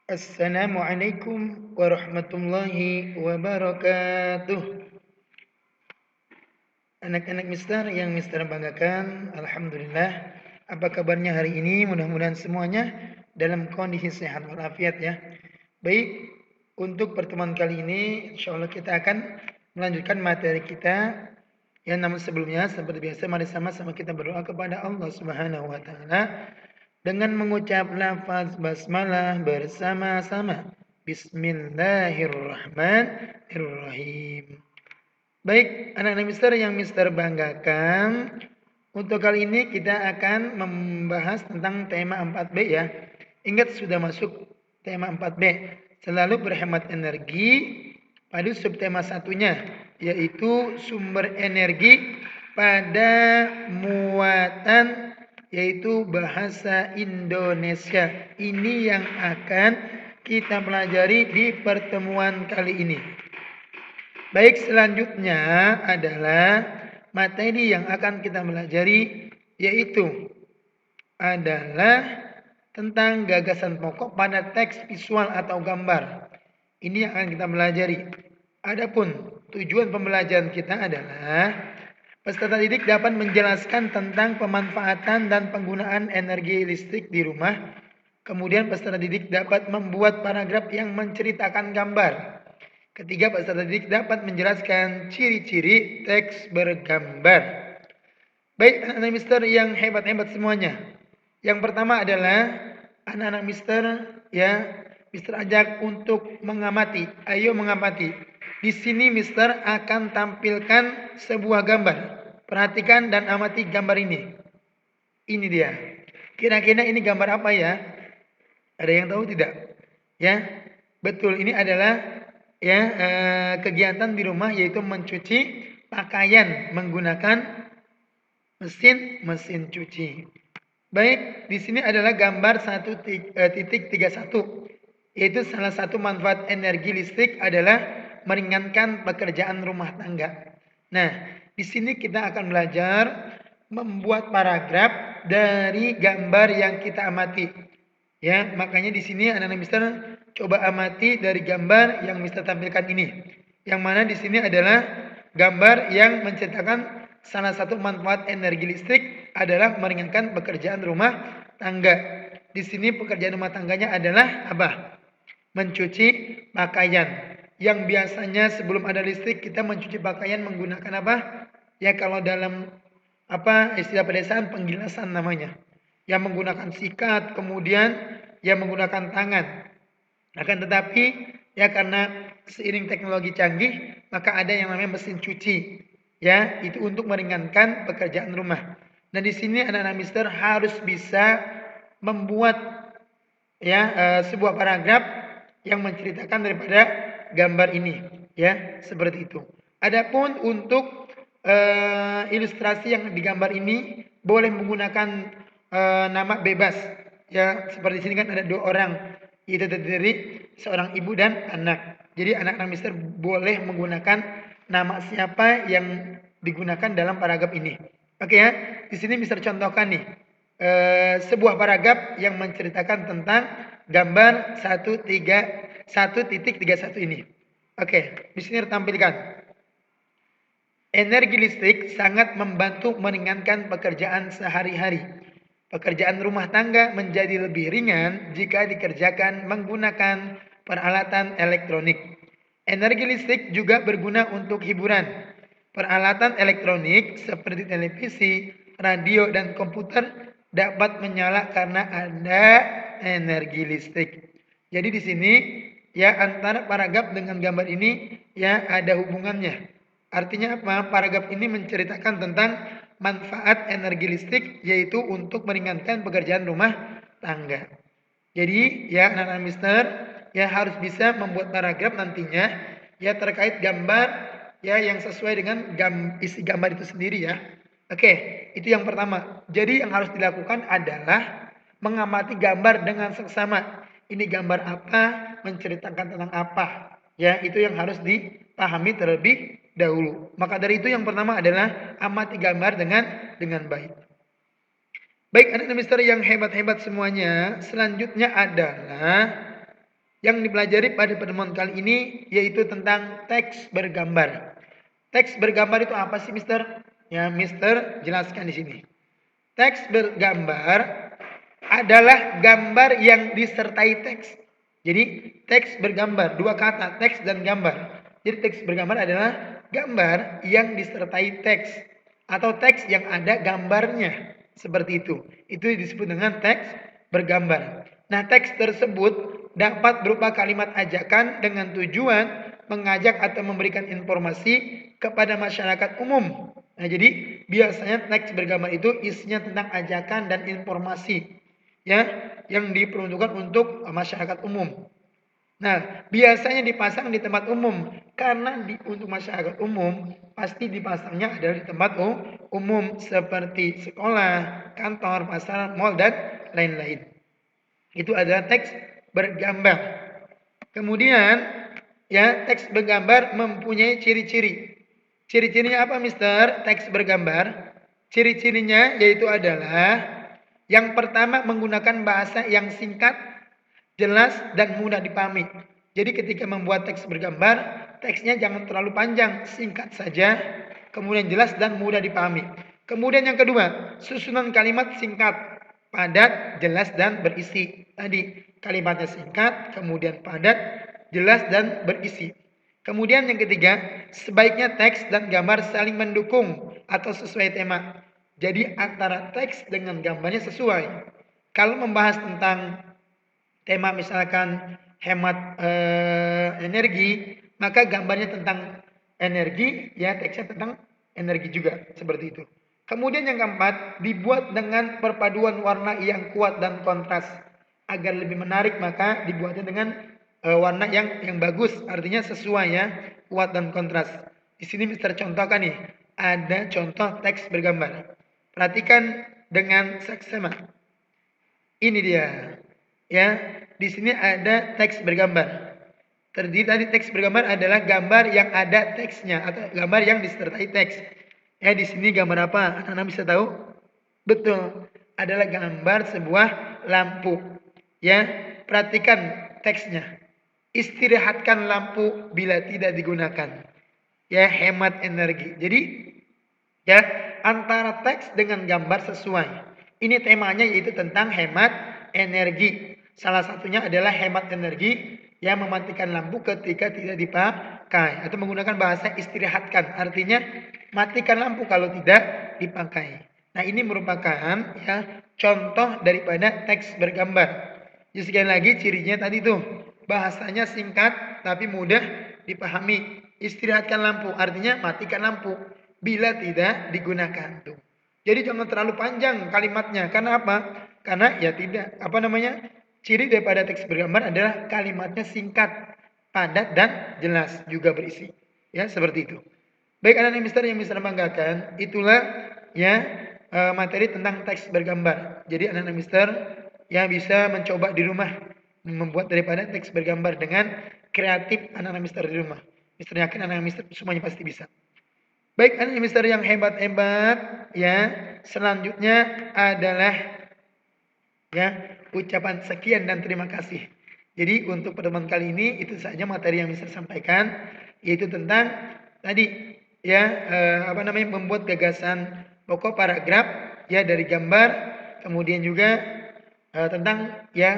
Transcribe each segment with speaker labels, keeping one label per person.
Speaker 1: Assalamualaikum warahmatullahi wabarakatuh. Anak-anak Mister yang Mister banggakan, Alhamdulillah. Apa kabarnya hari ini? Mudah-mudahan semuanya dalam kondisi sehat walafiat ya. Baik, untuk pertemuan kali ini insya Allah kita akan melanjutkan materi kita. Ya, namun sebelumnya seperti biasa mari sama-sama kita berdoa kepada Allah Subhanahu wa taala dengan mengucap lafaz basmalah bersama-sama. Bismillahirrahmanirrahim. Baik, anak-anak Mister yang Mister banggakan, untuk kali ini kita akan membahas tentang tema 4B ya. Ingat sudah masuk tema 4B, selalu berhemat energi pada subtema satunya, yaitu sumber energi pada muatan yaitu bahasa Indonesia. Ini yang akan kita pelajari di pertemuan kali ini. Baik, selanjutnya adalah materi yang akan kita pelajari yaitu adalah tentang gagasan pokok pada teks visual atau gambar. Ini yang akan kita pelajari. Adapun tujuan pembelajaran kita adalah peserta didik dapat menjelaskan tentang pemanfaatan dan penggunaan energi listrik di rumah. Kemudian peserta didik dapat membuat paragraf yang menceritakan gambar. Ketiga, peserta didik dapat menjelaskan ciri-ciri teks bergambar. Baik, anak-anak Mister yang hebat-hebat semuanya. Yang pertama adalah anak-anak Mister ya, Mister ajak untuk mengamati. Ayo mengamati. Di sini Mister akan tampilkan sebuah gambar. Perhatikan dan amati gambar ini. Ini dia. Kira-kira ini gambar apa ya? Ada yang tahu tidak? Ya, betul. Ini adalah ya kegiatan di rumah yaitu mencuci pakaian menggunakan mesin cuci. Baik, di sini adalah gambar 1.31 yaitu salah satu manfaat energi listrik adalah meringankan pekerjaan rumah tangga. Nah, di sini kita akan belajar membuat paragraf dari gambar yang kita amati. Ya, makanya di sini anak-anak Mister coba amati dari gambar yang Mister tampilkan ini. Yang mana di sini adalah gambar yang menceritakan salah satu manfaat energi listrik adalah meringankan pekerjaan rumah tangga. Di sini pekerjaan rumah tangganya adalah apa? Mencuci pakaian. Yang biasanya sebelum ada listrik kita mencuci pakaian menggunakan apa? Ya kalau dalam apa istilah pedesaan penggilasan namanya. Yang menggunakan sikat, kemudian yang menggunakan tangan. Akan tetapi ya karena seiring teknologi canggih, maka ada yang namanya mesin cuci. Ya, itu untuk meringankan pekerjaan rumah. Nah, di sini anak-anak Mister harus bisa membuat ya sebuah paragraf yang menceritakan daripada gambar ini, ya, seperti itu. Adapun untuk ilustrasi yang digambar ini boleh menggunakan nama bebas. Ya, seperti di sini kan ada dua orang, yaitu terdiri seorang ibu dan anak. Jadi anak-anak Mister boleh menggunakan nama siapa yang digunakan dalam paragraf ini. Oke ya, di sini Mister contohkan nih sebuah paragraf yang menceritakan tentang gambar 1.31 ini. Oke, di sini ditampilkan. Energi listrik sangat membantu meringankan pekerjaan sehari-hari. Pekerjaan rumah tangga menjadi lebih ringan jika dikerjakan menggunakan peralatan elektronik. Energi listrik juga berguna untuk hiburan. Peralatan elektronik seperti televisi, radio, dan komputer dapat menyala karena ada energi listrik. Jadi di sini ya antara paragraf dengan gambar ini ya ada hubungannya. Artinya apa? Paragraf ini menceritakan tentang manfaat energi listrik yaitu untuk meringankan pekerjaan rumah tangga. Jadi ya anak-anak Mister ya harus bisa membuat paragraf nantinya ya terkait gambar ya yang sesuai dengan isi gambar itu sendiri ya. Oke, itu yang pertama. Jadi yang harus dilakukan adalah mengamati gambar dengan seksama. Ini gambar apa, menceritakan tentang apa. Ya, itu yang harus dipahami terlebih dahulu. Maka dari itu yang pertama adalah amati gambar dengan baik. Baik, anak-anak Mister yang hebat-hebat semuanya, selanjutnya adalah yang dipelajari pada pertemuan kali ini yaitu tentang teks bergambar. Teks bergambar itu apa sih, Mister? Ya, Mister jelaskan di sini. Teks bergambar adalah gambar yang disertai teks. Jadi teks bergambar, dua kata, teks dan gambar. Jadi teks bergambar adalah gambar yang disertai teks atau teks yang ada gambarnya. Seperti itu. Itu disebut dengan teks bergambar. Nah, teks tersebut dapat berupa kalimat ajakan dengan tujuan mengajak atau memberikan informasi kepada masyarakat umum. Nah, jadi biasanya teks bergambar itu isinya tentang ajakan dan informasi ya yang diperuntukkan untuk masyarakat umum. Nah, biasanya dipasang di tempat umum karena untuk masyarakat umum pasti dipasangnya adalah di tempat umum seperti sekolah, kantor, pasar, mal dan lain-lain. Itu adalah teks bergambar. Kemudian ya teks bergambar mempunyai ciri-ciri. Ciri-cirinya apa, Mister? Teks bergambar. Ciri-cirinya yaitu adalah yang pertama menggunakan bahasa yang singkat, jelas dan mudah dipahami. Jadi ketika membuat teks bergambar, teksnya jangan terlalu panjang, singkat saja, kemudian jelas dan mudah dipahami. Kemudian yang kedua, susunan kalimat singkat, padat, jelas dan berisi. Tadi kalimatnya singkat, kemudian padat, jelas dan berisi. Kemudian yang ketiga, sebaiknya teks dan gambar saling mendukung atau sesuai tema. Jadi antara teks dengan gambarnya sesuai. Kalau membahas tentang tema misalkan hemat energi, maka gambarnya tentang energi, ya teksnya tentang energi juga, seperti itu. Kemudian yang keempat, dibuat dengan perpaduan warna yang kuat dan kontras. Agar lebih menarik maka dibuatnya dengan warna yang bagus, artinya sesuai ya, kuat dan kontras. Di sini Mister contohkan nih, ada contoh teks bergambar. Perhatikan dengan seksama. Ini dia. Ya, di sini ada teks bergambar. Terdiri tadi teks bergambar adalah gambar yang ada teksnya atau gambar yang disertai teks. Ya, di sini gambar apa? Anak-anak bisa tahu? Betul. Adalah gambar sebuah lampu. Ya, perhatikan teksnya. Istirahatkan lampu bila tidak digunakan. Ya, hemat energi. Jadi, ya, antara teks dengan gambar sesuai. Ini temanya yaitu tentang hemat energi. Salah satunya adalah hemat energi yang mematikan lampu ketika tidak dipakai atau menggunakan bahasa istirahatkan. Artinya matikan lampu kalau tidak dipakai. Nah, ini merupakan ya contoh daripada teks bergambar. Jadi sekali lagi cirinya tadi tuh bahasanya singkat tapi mudah dipahami. Istirahatkan lampu artinya matikan lampu bila tidak digunakan tuh. Jadi jangan terlalu panjang kalimatnya. Karena apa? Karena ya tidak apa namanya? Ciri daripada teks bergambar adalah kalimatnya singkat, padat dan jelas juga berisi. Ya, seperti itu. Baik anak-anak mister yang mister banggakan, itulah ya materi tentang teks bergambar. Jadi anak-anak mister ya bisa mencoba di rumah membuat daripada teks bergambar dengan kreatif anak-anak mister di rumah. Mister yakin anak-anak mister semuanya pasti bisa. Baik anak-anak mister yang hebat-hebat ya, selanjutnya adalah ya ucapan sekian dan terima kasih. Jadi untuk pertemuan kali ini itu saja materi yang bisa sampaikan, yaitu tentang tadi ya apa namanya membuat gagasan pokok paragraf ya dari gambar, kemudian juga tentang ya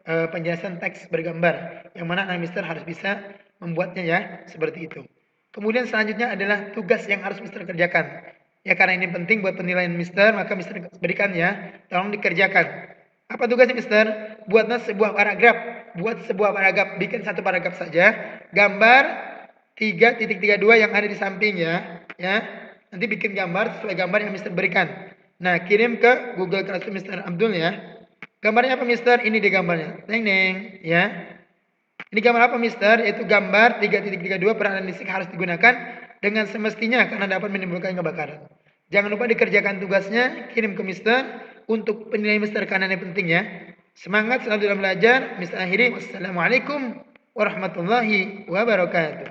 Speaker 1: penjelasan teks bergambar yang mana anak mister harus bisa membuatnya ya seperti itu. Kemudian selanjutnya adalah tugas yang harus mister kerjakan. Ya karena ini penting buat penilaian mister, maka mister berikan ya, tolong dikerjakan. Apa tugasnya mister? Buatlah sebuah paragraf. Buat sebuah paragraf. Bikin satu paragraf saja. Gambar 3.32 yang ada di samping ya. Ya. Nanti bikin gambar sesuai gambar yang mister berikan. Nah, kirim ke Google Classroom Mister Abdul ya. Gambarnya apa mister? Ini di gambarnya. Neng neng. Ya. Ini gambar apa mister? Yaitu gambar 3.32 peranan listrik harus digunakan dengan semestinya karena dapat menimbulkan kebakaran. Jangan lupa dikerjakan tugasnya, kirim ke mister untuk penilaian mister karena ini penting ya. Semangat selalu dalam belajar. Mister akhiri. Wassalamualaikum warahmatullahi wabarakatuh.